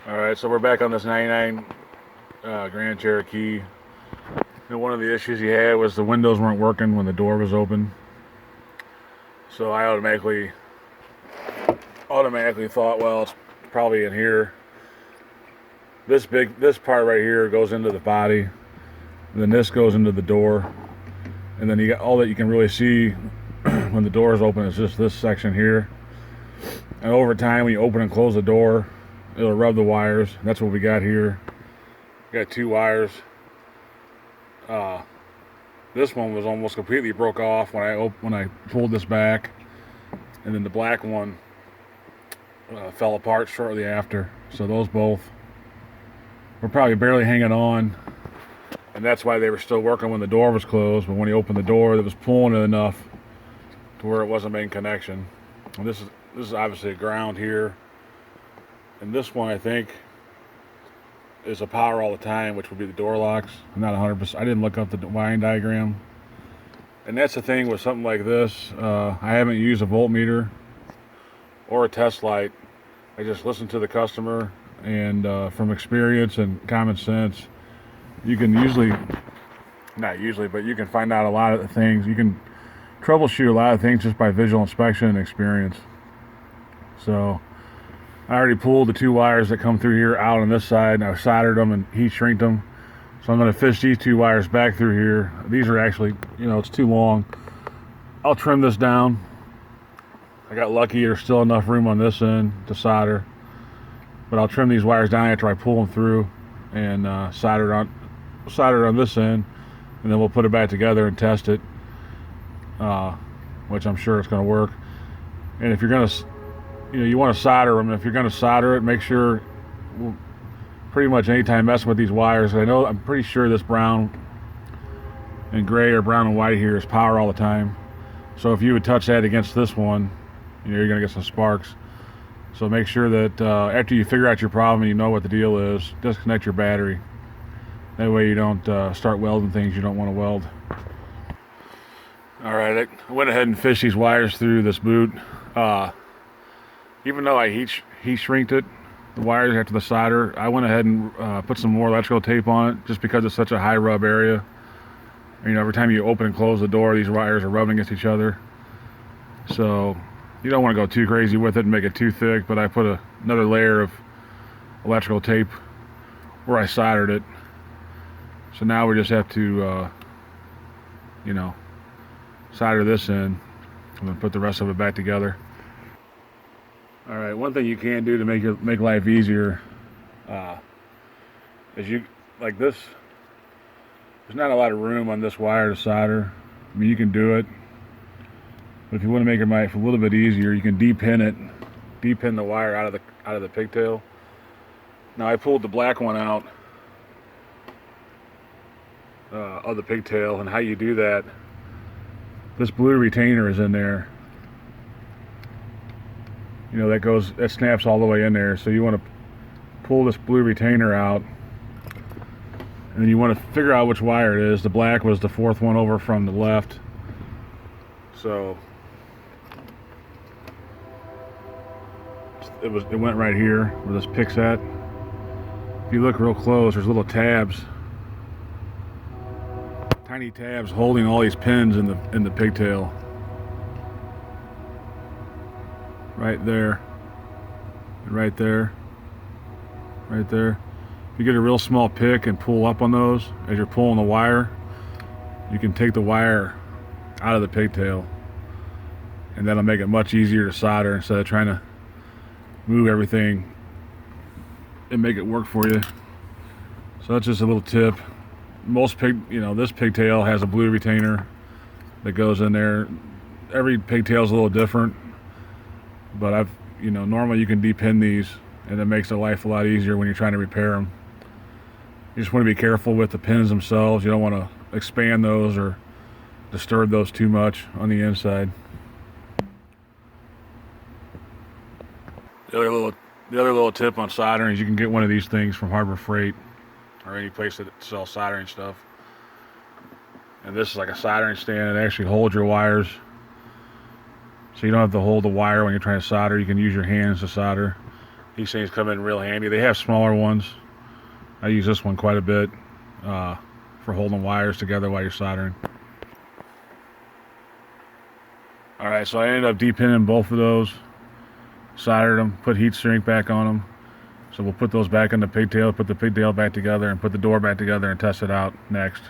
Alright, so we're back on this 99 Grand Cherokee. One of the issues he had was the windows weren't working when the door was open. So I automatically thought, well, it's probably in here. This part right here goes into the body, and then this goes into the door, and then you got all that you can really see when the door is open is just this section here. And over time, when you open and close the door, it'll rub the wires. That's what we got here. Got two wires. This one was almost completely broke off when I pulled this back, and then the black one fell apart shortly after. So those both were probably barely hanging on, and that's why they were still working when the door was closed. But when he opened the door, it was pulling it enough to where it wasn't making connection. And this is obviously a ground here. And this one, I think, is a power all the time, which would be the door locks. I'm not 100%. I didn't look up the wiring diagram. And that's the thing with something like this. I haven't used a voltmeter or a test light. I just listen to the customer, and from experience and common sense, you can not usually, but you can find out a lot of the things. You can troubleshoot a lot of things just by visual inspection and experience. So I already pulled the two wires that come through here out on this side, and I soldered them and heat shrinked them. So I'm going to fish these two wires back through here. These are actually, it's too long. I'll trim this down. I got lucky, there's still enough room on this end to solder. But I'll trim these wires down after I pull them through and solder it on this end. And then we'll put it back together and test it, which I'm sure it's going to work. And if you're going to you want to solder them. If you're going to solder it, make sure, pretty much anytime messing with these wires, I'm pretty sure this brown and gray or brown and white here is power all the time. So if you would touch that against this one, you're going to get some sparks. So make sure that after you figure out your problem and you know what the deal is, disconnect your battery. That way you don't start welding things you don't want to weld. Alright, I went ahead and fished these wires through this boot. Even though I heat shrinked it, the wires after the solder, I went ahead and put some more electrical tape on it just because it's such a high rub area. Every time you open and close the door, these wires are rubbing against each other. So you don't want to go too crazy with it and make it too thick, but I put another layer of electrical tape where I soldered it. So now we just have to, solder this in and then put the rest of it back together. Alright, one thing you can do to make life easier is like this. There's not a lot of room on this wire to solder. You can do it, but if you want to make your life a little bit easier, you can de-pin the wire out of the pigtail. Now I pulled the black one out of the pigtail, and how you do that? This blue retainer is in there. That snaps all the way in there. So you want to pull this blue retainer out, and then you want to figure out which wire it is. The black was the fourth one over from the left. So it went right here where this pick's at. If you look real close, there's little tabs, tiny tabs holding all these pins in the pigtail. Right there, and right there, right there. If you get a real small pick and pull up on those as you're pulling the wire, you can take the wire out of the pigtail, and that'll make it much easier to solder instead of trying to move everything and make it work for you. So that's just a little tip. This pigtail has a blue retainer that goes in there. Every pigtail is a little different. But normally you can de-pin these, and it makes the life a lot easier when you're trying to repair them. You just want to be careful with the pins themselves. You don't want to expand those or disturb those too much on the inside. The other little tip on soldering is you can get one of these things from Harbor Freight or any place that sells soldering stuff. And this is like a soldering stand. It actually holds your wires. So you don't have to hold the wire when you're trying to solder. You can use your hands to solder. These things come in real handy. They have smaller ones. I use this one quite a bit for holding wires together while you're soldering. Alright, so I ended up depinning both of those. Soldered them, put heat shrink back on them. So we'll put those back in the pigtail, put the pigtail back together, and put the door back together and test it out next.